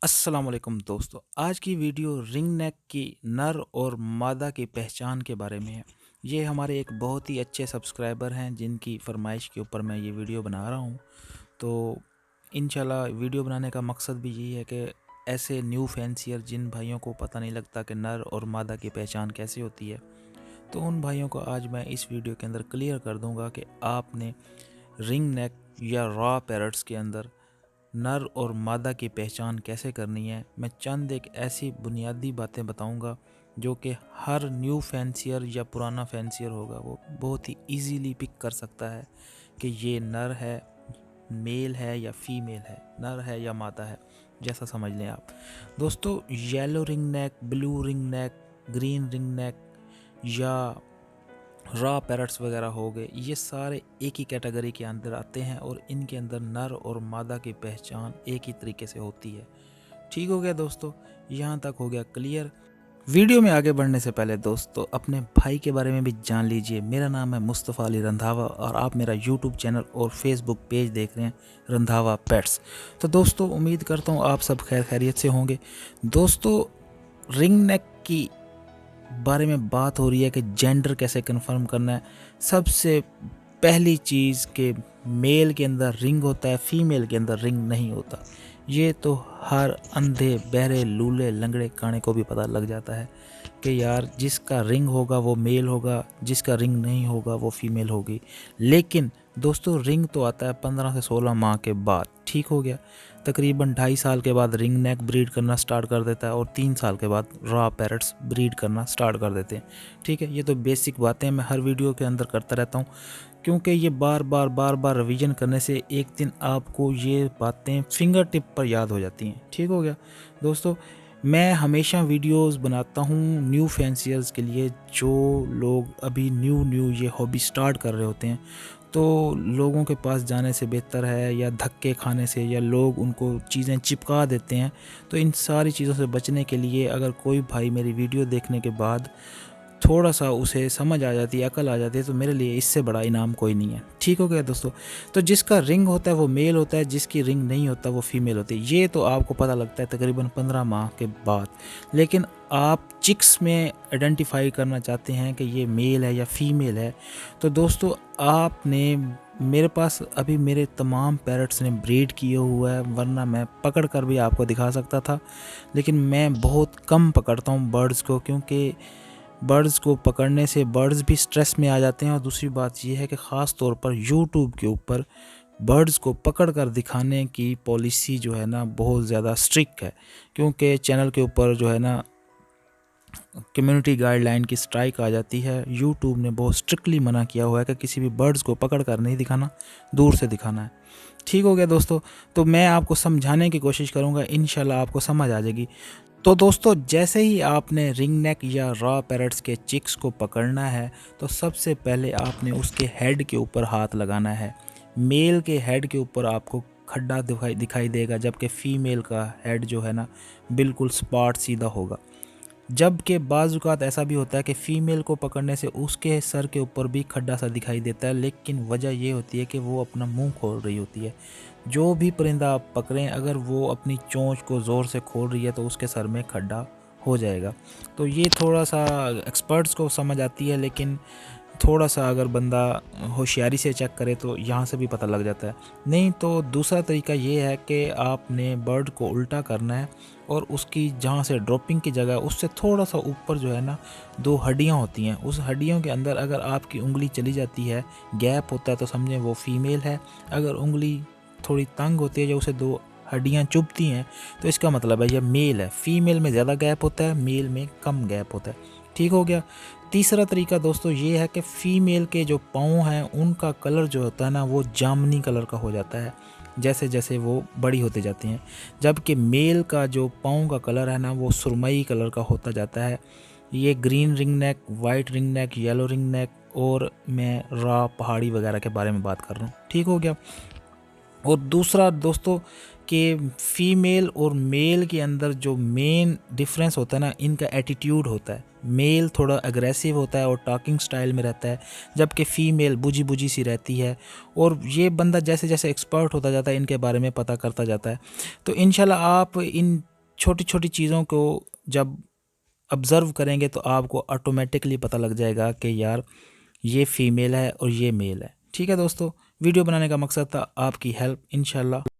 अस्सलाम वालेकुम दोस्तों। आज की वीडियो रिंग नेक की नर और मादा की पहचान के बारे में है। ये हमारे एक बहुत ही अच्छे सब्सक्राइबर हैं जिनकी फरमाइश के ऊपर मैं ये वीडियो बना रहा हूँ। तो इंशाल्लाह वीडियो बनाने का मकसद भी यही है कि ऐसे न्यू फैंसियर जिन भाइयों को पता नहीं लगता कि नर और मादा की पहचान कैसे होती है, तो उन भाइयों को आज मैं इस वीडियो के अंदर क्लियर कर दूंगा कि आपने रिंग नेक या रॉ पैरट्स के अंदर नर और मादा की पहचान कैसे करनी है। मैं चंद एक ऐसी बुनियादी बातें बताऊंगा जो कि हर न्यू फैंसियर या पुराना फैंसियर होगा वो बहुत ही इजीली पिक कर सकता है कि ये नर है, मेल है या फीमेल है, नर है या मादा है, जैसा समझ लें आप। दोस्तों, yellow ring neck, blue ring neck, green ring neck या रॉ पैरट्स वगैरह हो गए, ये सारे एक ही कैटेगरी के अंदर आते हैं और इनके अंदर नर और मादा की पहचान एक ही तरीके से होती है। ठीक हो गया दोस्तों, यहाँ तक हो गया क्लियर। वीडियो में आगे बढ़ने से पहले दोस्तों अपने भाई के बारे में भी जान लीजिए। मेरा नाम है मुस्तफ़ा अली रंधावा और आप मेरा यूट्यूब चैनल और फेसबुक पेज देख रहे हैं रंधावा पेट्स। तो दोस्तों उम्मीद करता हूँ आप सब खैर खैरियत से होंगे। दोस्तों, रिंग नेक की बारे में बात हो रही है कि जेंडर कैसे कंफर्म करना है। सबसे पहली चीज़ कि मेल के अंदर रिंग होता है, फीमेल के अंदर रिंग नहीं होता। ये तो हर अंधे बहरे लूले लंगड़े काने को भी पता लग जाता है कि यार जिसका रिंग होगा वो मेल होगा, जिसका रिंग नहीं होगा वो फीमेल होगी। लेकिन दोस्तों रिंग तो आता है 15 से 16 माह के बाद। ठीक हो गया, तकरीबन 2.5 साल के बाद रिंग नेक ब्रीड करना स्टार्ट कर देता है और 3 साल के बाद रॉ पैरट्स ब्रीड करना स्टार्ट कर देते हैं। ठीक है, ये तो बेसिक बातें मैं हर वीडियो के अंदर करता रहता हूँ क्योंकि ये बार बार रिवीजन करने से एक दिन आपको ये बातें फिंगर टिप पर याद हो जाती हैं। ठीक हो गया दोस्तों, मैं हमेशा वीडियोस बनाता हूँ न्यू फैंसियर्स के लिए, जो लोग अभी न्यू ये हॉबी स्टार्ट कर रहे होते हैं। तो लोगों के पास जाने से बेहतर है या धक्के खाने से या लोग उनको चीज़ें चिपका देते हैं। तो इन सारी चीज़ों से बचने के लिए अगर कोई भाई मेरी वीडियो देखने के बाद थोड़ा सा उसे समझ आ जाती है, अकल आ जाती है, तो मेरे लिए इससे बड़ा इनाम कोई नहीं है। ठीक हो गया दोस्तों। तो जिसका रिंग होता है वो मेल होता है, जिसकी रिंग नहीं होता वो फीमेल होती है। ये तो आपको पता लगता है तकरीबन 15 माह के बाद। लेकिन आप चिक्स में आइडेंटिफाई करना चाहते हैं कि ये मेल है या फीमेल है, तो दोस्तों आपने मेरे पास अभी मेरे तमाम पैरट्स ने ब्रीड किए हुआ है, वरना मैं पकड़ कर भी आपको दिखा सकता था। लेकिन मैं बहुत कम पकड़ता हूँ बर्ड्स को, क्योंकि बर्ड्स को पकड़ने से बर्ड्स भी स्ट्रेस में आ जाते हैं। और दूसरी बात यह है कि ख़ास तौर पर यूट्यूब के ऊपर बर्ड्स को पकड़ कर दिखाने की पॉलिसी जो है ना बहुत ज़्यादा स्ट्रिक्ट है, क्योंकि चैनल के ऊपर जो है ना कम्युनिटी गाइडलाइन की स्ट्राइक आ जाती है। यूट्यूब ने बहुत स्ट्रिक्टली मना किया हुआ है कि किसी भी बर्ड्स को पकड़ कर नहीं दिखाना, दूर से दिखाना है। ठीक हो गया दोस्तों, तो मैं आपको समझाने की कोशिश करूँगा, इंशाल्लाह आपको समझ आ जाएगी। तो दोस्तों जैसे ही आपने रिंग नेक या रॉ पैरट्स के चिक्स को पकड़ना है, तो सबसे पहले आपने उसके हेड के ऊपर हाथ लगाना है। मेल के हेड के ऊपर आपको खड्डा दिखाई देगा, जबकि फ़ीमेल का हेड जो है ना बिल्कुल स्पॉट सीधा होगा। जबकि बाज़-औक़ात ऐसा भी होता है कि फ़ीमेल को पकड़ने से उसके सर के ऊपर भी खड्डा सा दिखाई देता है, लेकिन वजह ये होती है कि वो अपना मुंह खोल रही होती है। जो भी परिंदा आप पकड़ें, अगर वो अपनी चोंच को ज़ोर से खोल रही है तो उसके सर में खड्डा हो जाएगा। तो ये थोड़ा सा एक्सपर्ट्स को समझ आती है, लेकिन थोड़ा सा अगर बंदा होशियारी से चेक करे तो यहाँ से भी पता लग जाता है। नहीं तो दूसरा तरीका ये है कि आपने बर्ड को उल्टा करना है और उसकी जहाँ से ड्रॉपिंग की जगह उससे थोड़ा सा ऊपर जो है ना 2 हड्डियाँ होती हैं। उस हड्डियों के अंदर अगर आपकी उंगली चली जाती है, गैप होता है, तो समझें वो फीमेल है। अगर उंगली थोड़ी तंग होती है या उसे 2 हड्डियाँ चुभती हैं तो इसका मतलब है यह मेल है। फीमेल में ज़्यादा गैप होता है, मेल में कम गैप होता है। ठीक हो गया। तीसरा तरीका दोस्तों ये है कि फ़ीमेल के जो पाँव हैं उनका कलर जो होता है ना वो जामुनी कलर का हो जाता है जैसे जैसे वो बड़ी होती जाती हैं, जबकि मेल का जो पाँव का कलर है ना वो सुरमई कलर का होता जाता है। ये green ring neck, white ring neck, yellow ring neck और मैं रॉ पहाड़ी वगैरह के बारे में बात कर रहा हूँ। ठीक हो गया। और दूसरा दोस्तों कि फ़ीमेल और मेल के अंदर जो मेन डिफरेंस होता है ना, इनका एटीट्यूड होता है। मेल थोड़ा एग्रेसिव होता है और टॉकिंग स्टाइल में रहता है, जबकि फ़ीमेल बुझी सी रहती है। और ये बंदा जैसे जैसे एक्सपर्ट होता जाता है इनके बारे में पता करता जाता है। तो इंशाल्लाह आप इन छोटी छोटी चीज़ों को जब ऑब्ज़र्व करेंगे तो आपको ऑटोमेटिकली पता लग जाएगा कि यार ये फ़ीमेल है और ये मेल है। ठीक है दोस्तों, वीडियो बनाने का मकसद था आपकी हेल्प। इंशाल्लाह